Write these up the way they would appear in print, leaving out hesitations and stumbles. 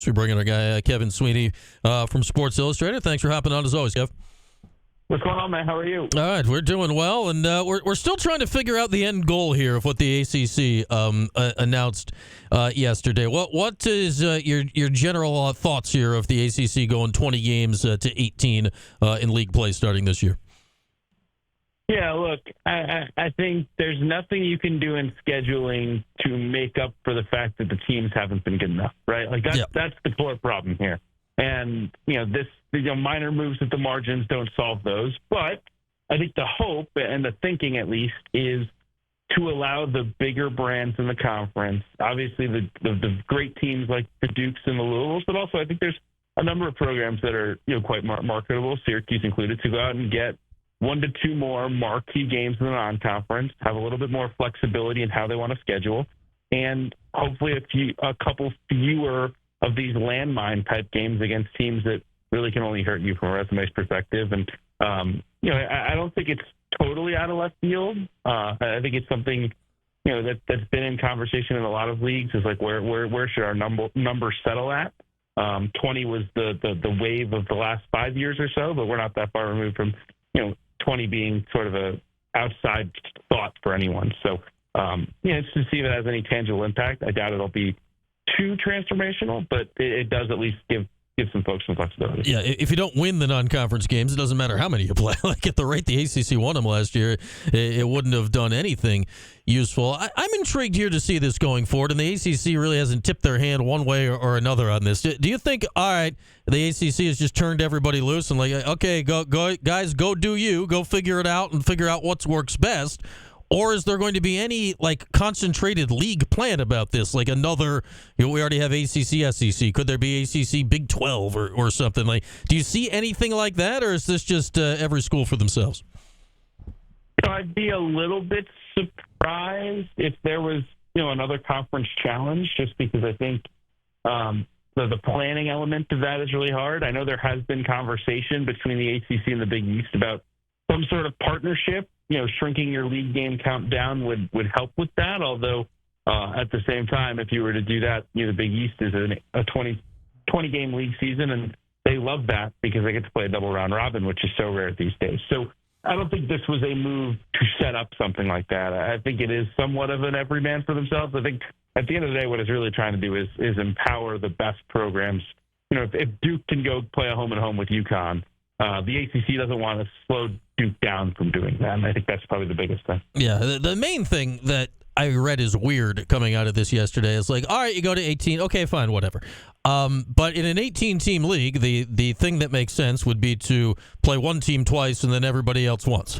So we're bringing our guy Kevin Sweeney from Sports Illustrated. Thanks for hopping on as always, Kev. What's going on, man? How are you? All right, we're doing well, and we're still trying to figure out the end goal here of what the ACC announced yesterday. What is your general thoughts here of the ACC going 20 games to 18 in league play starting this year? Yeah, look, I think there's nothing you can do in scheduling to make up for the fact that the teams haven't been good enough, right? Like that's the core problem here. And minor moves at the margins don't solve those. But I think the hope and the thinking, at least, is to allow the bigger brands in the conference, obviously the great teams like the Dukes and the Louisvilles, but also I think there's a number of programs that are quite marketable, Syracuse included, to go out and get 1 to 2 more marquee games in the non-conference, have a little bit more flexibility in how they want to schedule, and hopefully a couple fewer of these landmine type games against teams that really can only hurt you from a resume's perspective. And I don't think it's totally out of left field. I think it's something that's been in conversation in a lot of leagues. Is like where should our numbers settle at? 20 was the wave of the last 5 years or so, but we're not that far removed from 20 being sort of a outside thought for anyone. So it's to see if it has any tangible impact. I doubt it'll be too transformational, but it does at least give some folks some flexibility. Yeah, if you don't win the non-conference games, it doesn't matter how many you play. Like at the rate the ACC won them last year, it wouldn't have done anything useful. I'm intrigued here to see this going forward, and the ACC really hasn't tipped their hand one way or another on this. Do you think, all right, the ACC has just turned everybody loose and like, okay, go guys, go do you, go figure it out and figure out what works best? Or is there going to be any concentrated league plan about this? Like another, we already have ACC, SEC. Could there be ACC Big 12 or something? Like, do you see anything like that, or is this just every school for themselves? I'd be a little bit surprised if there was another conference challenge, just because I think the planning element of that is really hard. I know there has been conversation between the ACC and the Big East about some sort of partnership. Shrinking your league game count down would help with that. Although at the same time, if you were to do that, the Big East is a 20 game league season, and they love that because they get to play a double round robin, which is so rare these days. So I don't think this was a move to set up something like that. I think it is somewhat of an every man for themselves. I think at the end of the day, what it's really trying to do is empower the best programs. If Duke can go play a home and home with UConn, the ACC doesn't want to slow Duke down from doing that, and I think that's probably the biggest thing. Yeah, the main thing that I read is weird coming out of this yesterday is like, all right, you go to 18, okay, fine, whatever. But in an 18-team league, the thing that makes sense would be to play one team twice and then everybody else once.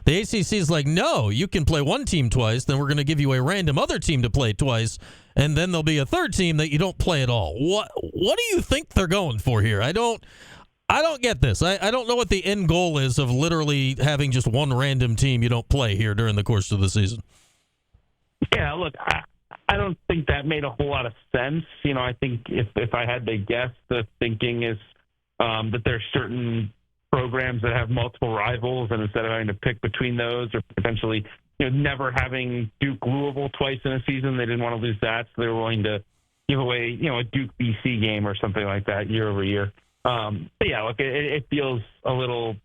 The ACC is like, no, you can play one team twice, then we're going to give you a random other team to play twice, and then there'll be a third team that you don't play at all. What do you think they're going for here? I don't get this. I don't know what the end goal is of literally having just one random team you don't play here during the course of the season. Yeah, look, I don't think that made a whole lot of sense. I think if I had to guess, the thinking is that there's certain programs that have multiple rivals, and instead of having to pick between those or potentially never having Duke Louisville twice in a season, they didn't want to lose that, so they were willing to give away a Duke BC game or something like that year over year. But yeah, look, it feels a little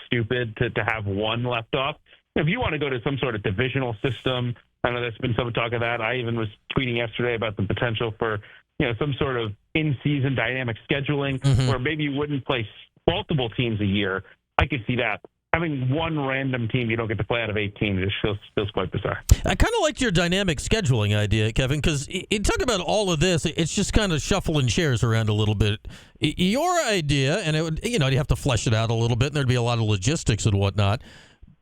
stupid to have one left off. If you want to go to some sort of divisional system, I know there's been some talk of that. I even was tweeting yesterday about the potential for some sort of in-season dynamic scheduling where maybe you wouldn't play multiple teams a year. I could see that. Having one random team you don't get to play out of 18 just feels quite bizarre. I kind of liked your dynamic scheduling idea, Kevin, because you talk about all of this. It's just kind of shuffling chairs around a little bit. Your idea, and it would, you'd have to flesh it out a little bit, and there'd be a lot of logistics and whatnot.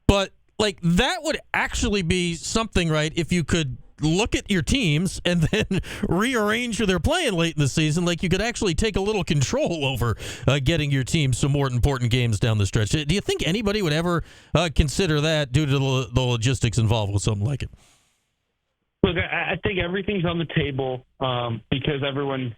But that would actually be something, right? If you could look at your teams and then rearrange who they're playing late in the season, you could actually take a little control over getting your team some more important games down the stretch. Do you think anybody would ever consider that due to the logistics involved with something like it? Look, I think everything's on the table because everyone's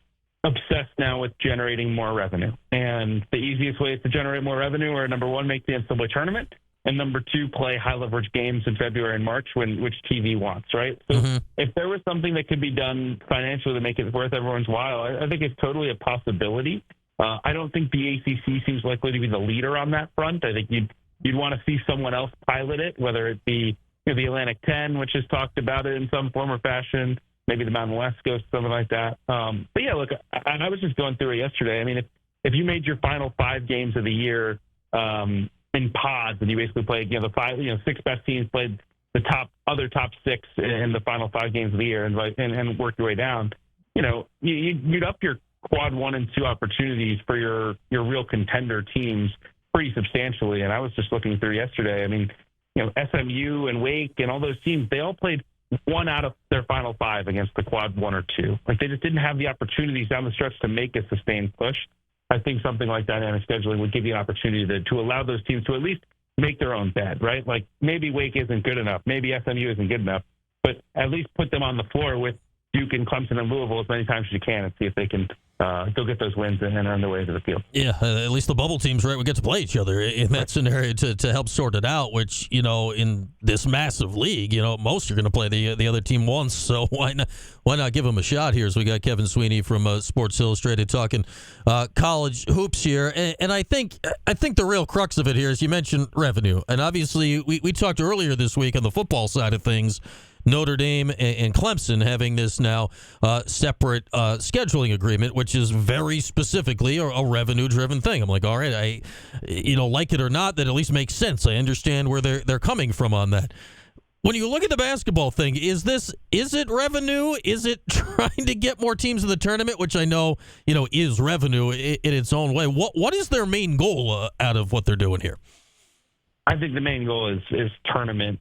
obsessed now with generating more revenue. And the easiest ways to generate more revenue are, number one, make the NCAA tournament, and number two, play high leverage games in February and March which TV wants, right? So if there was something that could be done financially to make it worth everyone's while, I think it's totally a possibility. I don't think the ACC seems likely to be the leader on that front. I think you'd want to see someone else pilot it, whether it be the Atlantic 10, which has talked about it in some form or fashion, maybe the Mountain West Coast, something like that. But yeah, look, I was just going through it yesterday. I mean, if you made your final 5 games of the year in pods, and you basically played, the 6 best teams played the top 6 in the final 5 games of the year, and worked your way down, you'd up your quad 1 and 2 opportunities for your real contender teams pretty substantially. And I was just looking through yesterday. I mean, SMU and Wake and all those teams, they all played 1 out of their final 5 against the quad 1 or 2. Like, they just didn't have the opportunities down the stretch to make a sustained push. I think something like dynamic scheduling would give you an opportunity to allow those teams to at least make their own bed, right? Like, maybe Wake isn't good enough, maybe SMU isn't good enough, but at least put them on the floor with Duke and Clemson and Louisville as many times as you can, and see if they can go get those wins and earn their way to the field. Yeah, at least the bubble teams, right, would get to play each other in that scenario to help sort it out, which, in this massive league, most are going to play the other team once, so why not give them a shot here? As we got Kevin Sweeney from Sports Illustrated talking college hoops here, and I think the real crux of it here is you mentioned revenue, and obviously we talked earlier this week on the football side of things, Notre Dame and Clemson having this now separate scheduling agreement, which is very specifically a revenue-driven thing. I'm like, all right, I like it or not, that at least makes sense. I understand where they're coming from on that. When you look at the basketball thing, is it revenue? Is it trying to get more teams in the tournament, which I know is revenue in its own way? What is their main goal out of what they're doing here? I think the main goal is tournament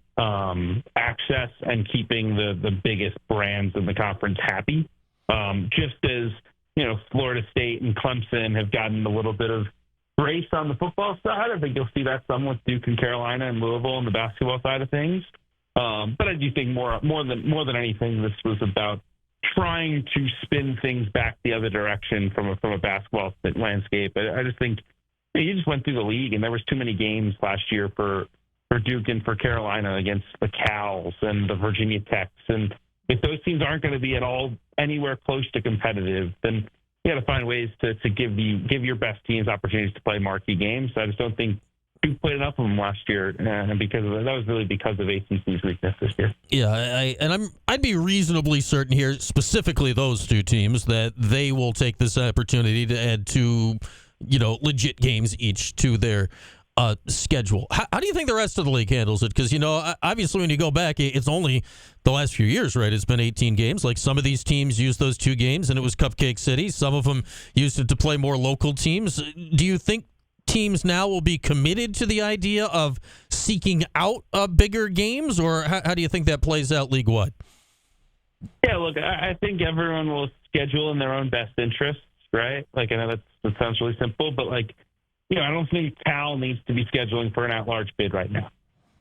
access and keeping the biggest brands in the conference happy. Just as, Florida State and Clemson have gotten a little bit of grace on the football side, I think you'll see that some with Duke and Carolina and Louisville on the basketball side of things. But I do think more than anything, this was about trying to spin things back the other direction from a basketball landscape. I just think you just went through the league, and there was too many games last year for Duke and for Carolina against the Cals and the Virginia Techs. And if those teams aren't going to be at all anywhere close to competitive, then you got to find ways to give your best teams opportunities to play marquee games. So I just don't think Duke played enough of them last year, and because of that was really because of ACC's weakness this year. Yeah, I'd be reasonably certain here, specifically those two teams, that they will take this opportunity to add 2 legit games each to their schedule. How do you think the rest of the league handles it? Because, obviously when you go back, it's only the last few years, right? It's been 18 games. Like, some of these teams used those 2 games, and it was Cupcake City. Some of them used it to play more local teams. Do you think teams now will be committed to the idea of seeking out bigger games, or how do you think that plays out league-wide? Yeah, look, I think everyone will schedule in their own best interests, right? Like, I know that sounds really simple, but I don't think Cal needs to be scheduling for an at-large bid right now,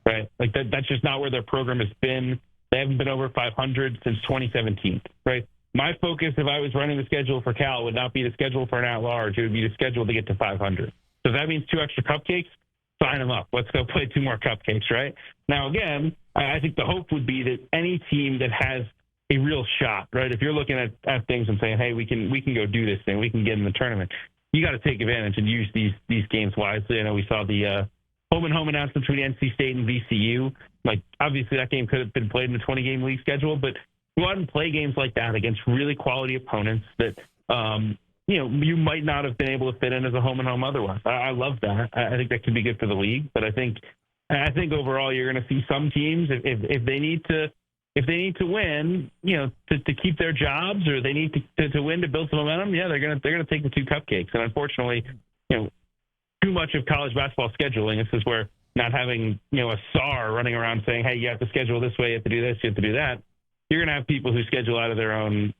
right? Like, that's just not where their program has been. They haven't been over 500 since 2017, right? My focus, if I was running the schedule for Cal, would not be to schedule for an at-large. It would be to schedule to get to 500. So if that means 2 extra cupcakes, sign them up. Let's go play 2 more cupcakes, right? Now, again, I think the hope would be that any team that has a real shot, right? If you're looking at things and saying, hey, we can go do this thing, we can get in the tournament, you got to take advantage and use these games wisely. I know we saw the home and home announcement between NC State and VCU. Like, obviously that game could have been played in the 20-game league schedule, but go out and play games like that against really quality opponents that you might not have been able to fit in as a home and home otherwise. I love that. I think that could be good for the league, but I think overall you're going to see some teams, if they need to win, to keep their jobs, or they need to win to build some momentum, they're going to take the 2 cupcakes. And unfortunately, too much of college basketball scheduling, this is where not having a SAR running around saying, hey, you have to schedule this way, you have to do this, you have to do that. You're going to have people who schedule out of their own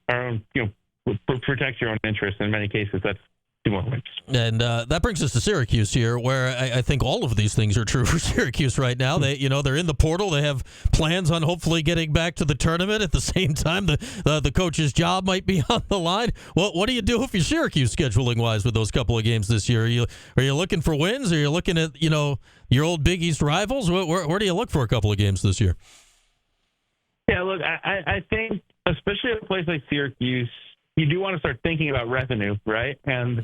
protect your own interests. In many cases, that's 2 more wins. And that brings us to Syracuse here, where I think all of these things are true for Syracuse right now. They're in the portal. They have plans on hopefully getting back to the tournament. At the same time, the coach's job might be on the line. What do you do if you're Syracuse scheduling wise with those couple of games this year? Are you looking for wins? Are you looking at your old Big East rivals? Where do you look for a couple of games this year? Yeah, look, I think especially at a place like Syracuse, you do want to start thinking about revenue, right? And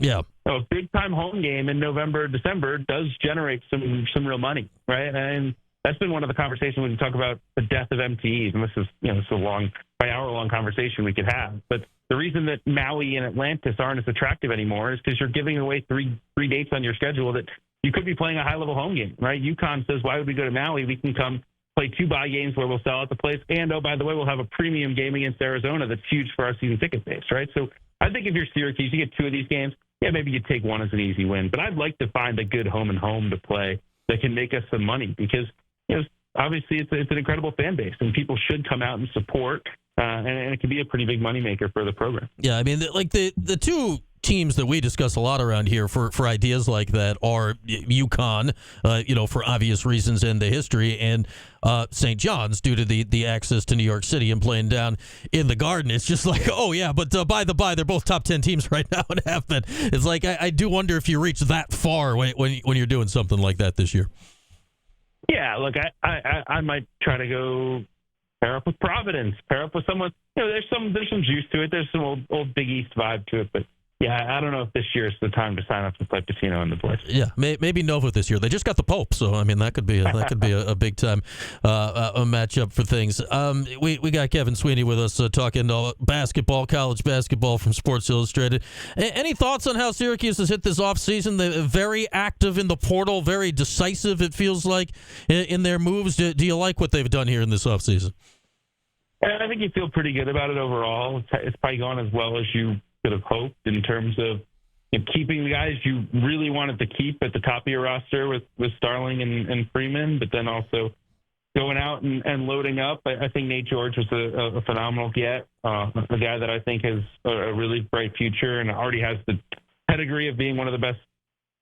a big-time home game in November, December does generate some real money, right? And that's been one of the conversations when you talk about the death of MTEs, and this is it's a long, by hour-long conversation we could have. But the reason that Maui and Atlantis aren't as attractive anymore is because you're giving away three dates on your schedule that you could be playing a high-level home game, right? UConn says, why would we go to Maui? We can come play 2 bye games where we'll sell out the place. And, oh, by the way, we'll have a premium game against Arizona that's huge for our season ticket base, right? So I think if you're Syracuse, you get 2 of these games. Yeah, maybe you take one as an easy win. But I'd like to find a good home and home to play that can make us some money because, obviously it's an incredible fan base and people should come out and support. And it can be a pretty big moneymaker for the program. Yeah, I mean, the 2 teams that we discuss a lot around here for ideas like that are UConn, for obvious reasons and the history, and St. John's due to the access to New York City and playing down in the Garden. It's just like, oh yeah, but by the by, they're both top 10 teams right now and have been. It's like I do wonder if you reach that far when you're doing something like that this year. Yeah, look, I might try to go pair up with Providence, pair up with someone. There's some juice to it. There's some old Big East vibe to it, but. Yeah, I don't know if this year is the time to sign up to play Patino and the boys. Yeah, maybe Nova this year. They just got the Pope, so I mean that could be a big time a matchup for things. We got Kevin Sweeney with us talking basketball, college basketball from Sports Illustrated. Any thoughts on how Syracuse has hit this offseason? They're very active in the portal, very decisive. It feels like in their moves. Do you like what they've done here in this offseason? I think you feel pretty good about it overall. It's probably gone as well as you could have hoped in terms of keeping the guys you really wanted to keep at the top of your roster with Starling and Freeman, but then also going out and loading up. I think Nate George was a phenomenal get, a guy that I think has a really bright future and already has the pedigree of being one of the best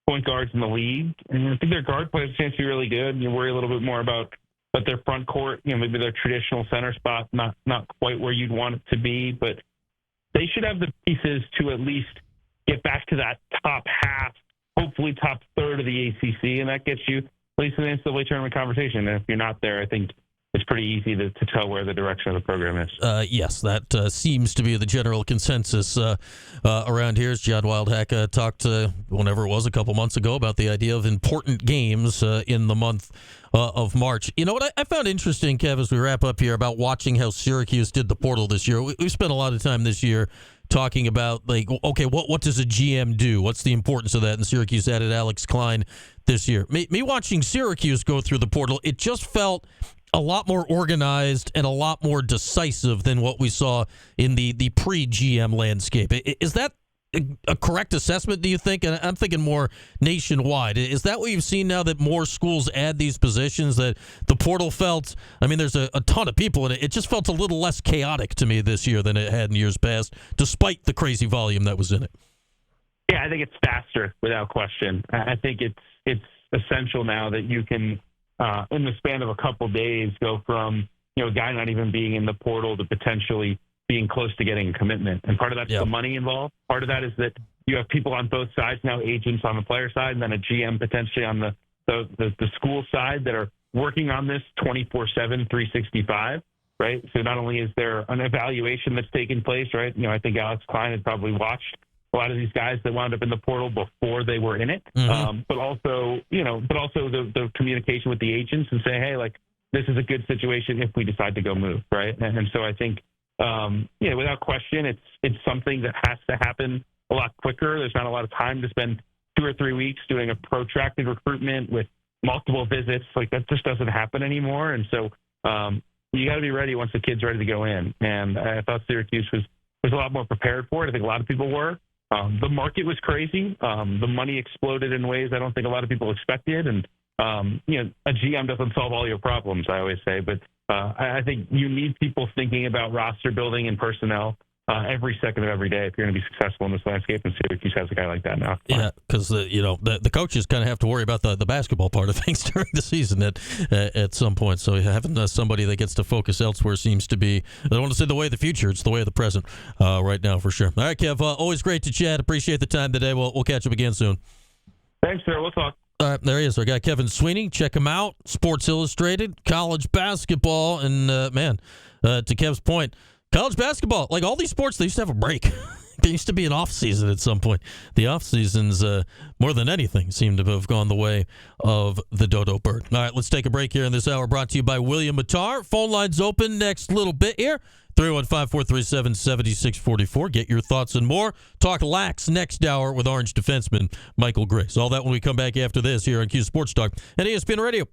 point guards in the league. And I think their guard play has a chance to be really good. You worry a little bit more about their front court, maybe their traditional center spot, not quite where you'd want it to be, but they should have the pieces to at least get back to that top half, hopefully top third of the ACC, and that gets you at least in the NCAA tournament conversation. And if you're not there, I think it's pretty easy to tell where the direction of the program is. Yes, that seems to be the general consensus around here. As John Wildhack talked, whenever it was, a couple months ago, about the idea of important games in the month of March. You know what I found interesting, Kev, as we wrap up here, about watching how Syracuse did the portal this year. We spent a lot of time this year talking about, okay, what does a GM do? What's the importance of that? And Syracuse added Alex Klein this year. Me watching Syracuse go through the portal, it just felt a lot more organized and a lot more decisive than what we saw in the pre-GM landscape. Is that a correct assessment, do you think? And I'm thinking more nationwide. Is that what you've seen now that more schools add these positions, that the portal felt, I mean, there's a ton of people in it. It just felt a little less chaotic to me this year than it had in years past, despite the crazy volume that was in it. Yeah, I think it's faster without question. I think it's essential now that you can, in the span of a couple days, go from a guy not even being in the portal to potentially being close to getting a commitment. And part of that's the money involved. Part of that is that you have people on both sides now, agents on the player side, and then a GM potentially on the school side that are working on this 24/7, 365, right? So not only is there an evaluation that's taking place, right? I think Alex Klein had probably watched a lot of these guys that wound up in the portal before they were in it, but also the communication with the agents and say, hey, this is a good situation if we decide to go move, right? And so I think, without question, it's something that has to happen a lot quicker. There's not a lot of time to spend 2 or 3 weeks doing a protracted recruitment with multiple visits. That just doesn't happen anymore. And so you got to be ready once the kid's ready to go in. And I thought Syracuse was a lot more prepared for it. I think a lot of people were. The market was crazy. The money exploded in ways I don't think a lot of people expected. And, a GM doesn't solve all your problems, I always say. But I think you need people thinking about roster building and personnel. every second of every day if you're going to be successful in this landscape, and Syracuse has a guy like that now. Yeah, because the coaches kind of have to worry about the basketball part of things during the season at some point. So having somebody that gets to focus elsewhere seems to be, I don't want to say the way of the future, it's the way of the present right now for sure. All right, Kev, always great to chat. Appreciate the time today. We'll catch up again soon. Thanks, sir. We'll talk. All right, there he is. Our guy Kevin Sweeney. Check him out. Sports Illustrated, college basketball, and to Kev's point, college basketball, like all these sports, they used to have a break. There used to be an off season at some point. The off seasons, more than anything, seem to have gone the way of the dodo bird. All right, let's take a break here in this hour. Brought to you by William Mattar. Phone lines open next little bit here. 315-437-7644. Get your thoughts and more. Talk lax next hour with Orange defenseman Michael Grace. All that when we come back after this here on Q Sports Talk and ESPN Radio.